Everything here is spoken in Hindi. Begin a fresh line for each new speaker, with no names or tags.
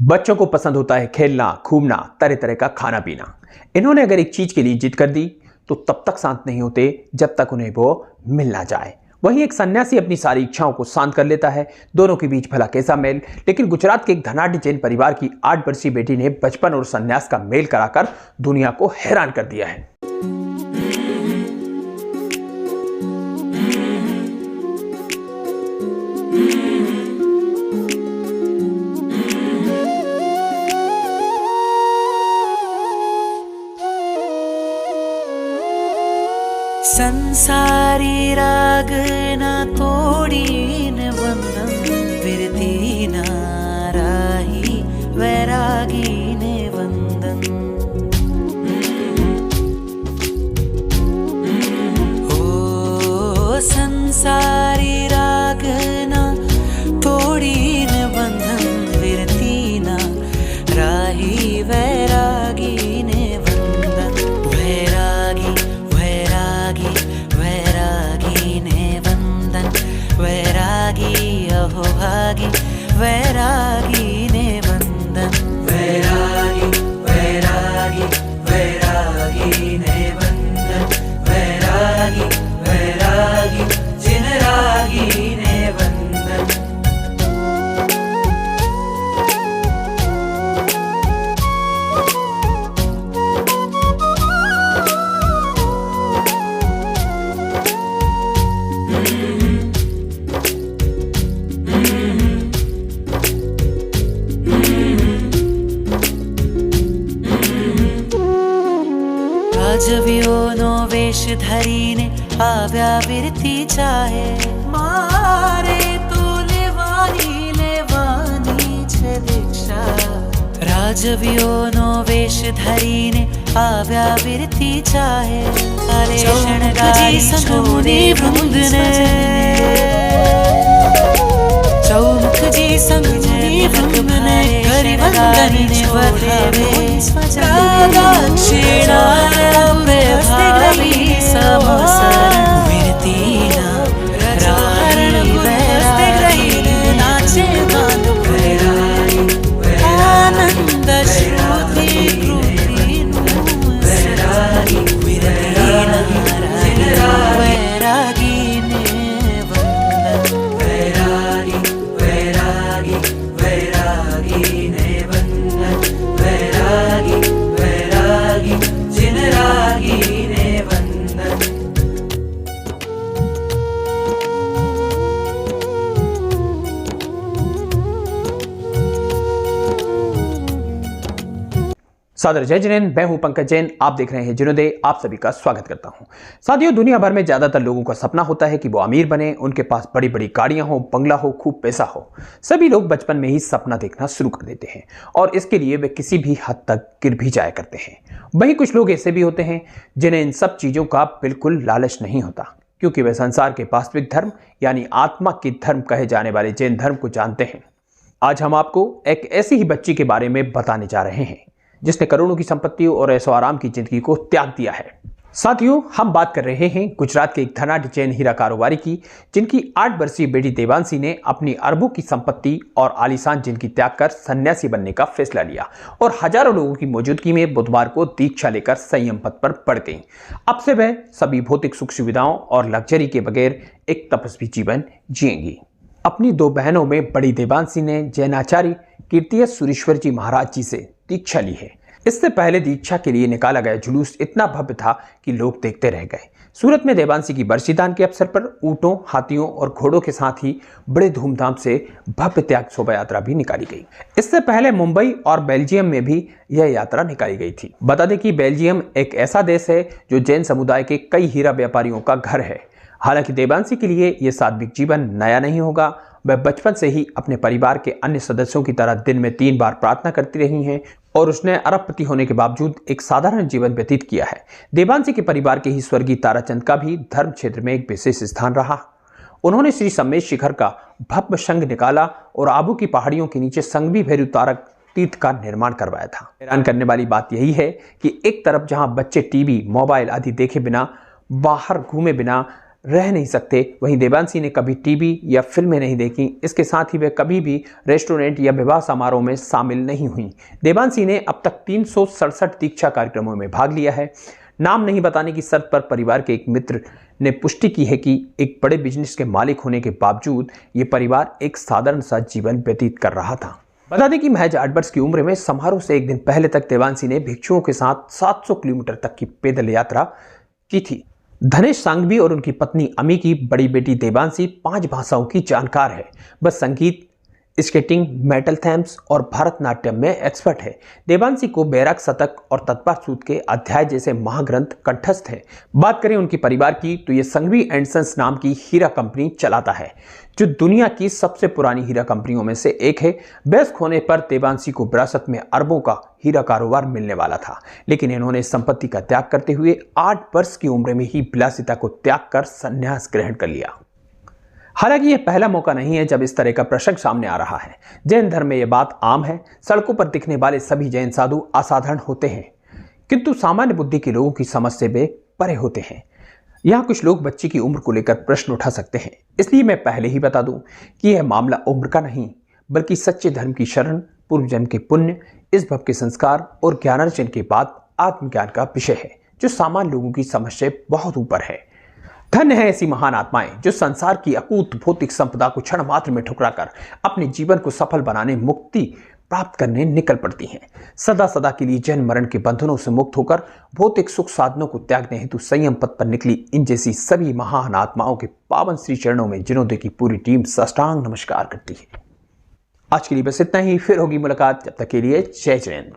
बच्चों को पसंद होता है खेलना, घूमना, तरह तरह का खाना पीना। इन्होंने अगर एक चीज के लिए जिद कर दी तो तब तक शांत नहीं होते जब तक उन्हें वो मिल ना जाए। वहीं एक सन्यासी अपनी सारी इच्छाओं को शांत कर लेता है। दोनों के बीच भला कैसा मेल। लेकिन गुजरात के एक धनाढ्य जैन परिवार की 8 वर्षीय बेटी ने बचपन और सन्यास का मेल कराकर दुनिया को हैरान कर दिया है।
संसारी राग ना तोड़ीन बंधन विरती ना राही वैरागी ने वंदन। ओ संसारी राग ना तोड़ीन बंधन विरती ना राही वैरागी ने वंदन। वैरागी वैरागी वैरागी ने वंदन। वैरागी अहो भागी वैरागी ने वंदन। वैरागी वैरागी वैरागी ने वंदन। वैरागी वैरागी जिन रागी ने वंदन। राजवियोनो वेश धरीने आव्या विरती चाहे मारे तो लेवानी छे दीक्षा। राजवियोनो वेश धरीने आव्या विरती चाहे चौमुखजी संगमुनि वृंदने। चौमुखजी संगमुनि वृंदने करि वंदने वधावे। दक्षिणा भावी समसर विरती ना राही वैरागी नाचे माधु वैरागी आनंद श्रुति कृति वैरागी विरती ना वैरागी ने वंदन। वैरागी वैरागी वैरागी ने वंदन। वैरागी वैरागी जिन रागी ने वंदन।
सादर जय जिनेंद्र, मैं हूं पंकज जैन। आप देख रहे हैं जिनोदय। आप सभी का स्वागत करता हूं। साथियों, दुनिया भर में ज्यादातर लोगों का सपना होता है कि वो अमीर बने, उनके पास बड़ी बड़ी गाड़ियां हो, बंगला हो, खूब पैसा हो। सभी लोग बचपन में ही सपना देखना शुरू कर देते हैं और इसके लिए वे किसी भी हद तक गिर भी जाया करते हैं। वहीं कुछ लोग ऐसे भी होते हैं जिन्हें इन सब चीजों का बिल्कुल लालच नहीं होता, क्योंकि वे संसार के वास्तविक धर्म यानी आत्मा के धर्म कहे जाने वाले जैन धर्म को जानते हैं। आज हम आपको एक ऐसी ही बच्ची के बारे में बताने जा रहे हैं जिसने करोड़ों की संपत्ति और ऐशो आराम की जिंदगी को त्याग दिया है। साथियों, हम बात कर रहे हैं गुजरात के एक धनाढ्य जैन हीरा कारोबारी की, जिनकी 8 वर्षीय बेटी देवांशी ने अपनी अरबों की संपत्ति और आलीशान जिंदगी त्याग कर सन्यासी बनने का फैसला लिया और हजारों लोगों की मौजूदगी में बुधवार को दीक्षा लेकर संयम पथ पर बढ़ गई। अब से वह सभी भौतिक सुख सुविधाओं और लग्जरी के बगैर एक तपस्वी जीवन जिएंगी। अपनी 2 बहनों में बड़ी देवांशी ने जैनाचार्य कीर्तिय सुरेश्वर जी महाराज जी से दीक्षा ली है। इससे पहले दीक्षा के लिए निकाला गया जुलूस इतना भव्य था कि लोग देखते रह गए। सूरत में देवांशी की बरसीदान के अवसर पर ऊंटों, हाथियों और घोड़ों के साथ ही बड़े धूमधाम से भव्य त्याग शोभा यात्रा भी निकाली गई। इससे पहले मुंबई और बेल्जियम में भी यह यात्रा निकाली गई थी। बता दें कि बेल्जियम एक ऐसा देश है जो जैन समुदाय के कई हीरा व्यापारियों का घर है। हालांकि देवांशी के लिए यह सात्विक जीवन नया नहीं होगा। वह बचपन से ही अपने परिवार के अन्य सदस्यों की तरह दिन में 3 बार प्रार्थना करती रही हैं और उसने अरबपति होने के बावजूद एक साधारण जीवन व्यतीत किया है। देवांशी के परिवार के ही स्वर्गीय ताराचंद का भी धर्म क्षेत्र में एक विशेष स्थान रहा। उन्होंने श्री सम्मेद शिखर का भव्य संघ निकाला और आबू की पहाड़ियों के नीचे संगवी भैरव तारक तीर्थ का निर्माण करवाया था। हैरान करने वाली बात यही है कि एक तरफ जहां बच्चे टीवी, मोबाइल आदि देखे बिना, बाहर घूमे बिना रह नहीं सकते। वहीं देवांशी ने कभी टीवी या फिल्में नहीं देखी। इसके साथ ही वे कभी भी रेस्टोरेंट या विवाह समारोह में शामिल नहीं हुई। देवांशी ने अब तक 367 दीक्षा कार्यक्रमों में भाग लिया है। नाम नहीं बताने की शर्त पर परिवार के एक मित्र ने पुष्टि की है कि एक बड़े बिजनेस के मालिक होने के बावजूद ये परिवार एक साधारण सा जीवन व्यतीत कर रहा था। बता दें कि महज 8 वर्ष की उम्र में समारोह से एक दिन पहले तक देवांशी ने भिक्षुओं के साथ 700 किलोमीटर तक की पैदल यात्रा की थी। धनेश सांघवी और उनकी पत्नी अमी की बड़ी बेटी देवांशी 5 भाषाओं की जानकार है। बस संगीत, स्केटिंग, मेटल थैम्स और भरतनाट्यम में एक्सपर्ट है। देवांशी को बैराग शतक और तत्पर सूत के अध्याय जैसे महाग्रंथ कंठस्थ है। बात करें उनके परिवार की तो ये संघवी एंड सन्स नाम की हीरा कंपनी चलाता है, जो दुनिया की सबसे पुरानी हीरा कंपनियों में से एक है। वयस्क होने पर देवांशी को विरासत में अरबों का हीरा कारोबार मिलने वाला था, लेकिन इन्होंने संपत्ति का त्याग करते हुए 8 वर्ष की उम्र में ही विलासिता को त्याग कर संन्यास ग्रहण कर लिया। हालांकि यह पहला मौका नहीं है जब इस तरह का प्रसंग सामने आ रहा है। जैन धर्म में यह बात आम है। सड़कों पर दिखने वाले सभी जैन साधु असाधारण होते हैं, किंतु सामान्य बुद्धि के लोगों की समझ से वे परे होते हैं। यहाँ कुछ लोग बच्चे की उम्र को लेकर प्रश्न उठा सकते हैं, इसलिए मैं पहले ही बता दूं कि यह मामला उम्र का नहीं, बल्कि सच्चे धर्म की शरण, पूर्व जन्म के पुण्य, इस भव के संस्कार और ज्ञानार्जन के बाद आत्मज्ञान का विषय है, जो सामान्य लोगों की समझ से बहुत ऊपर है। धन्य है ऐसी महान आत्माएं जो संसार की अकूत भौतिक संपदा को क्षण मात्र में ठुकराकर अपने जीवन को सफल बनाने, मुक्ति प्राप्त करने निकल पड़ती हैं। सदा सदा के लिए जन्म मरण के बंधनों से मुक्त होकर भौतिक सुख साधनों को त्यागने हेतु संयम पथ पर निकली इन जैसी सभी महान आत्माओं के पावन श्री चरणों में जिनोदय की पूरी टीम साष्टांग नमस्कार करती है। आज के लिए बस इतना ही, फिर होगी मुलाकात। जब तक के लिए जय जैन।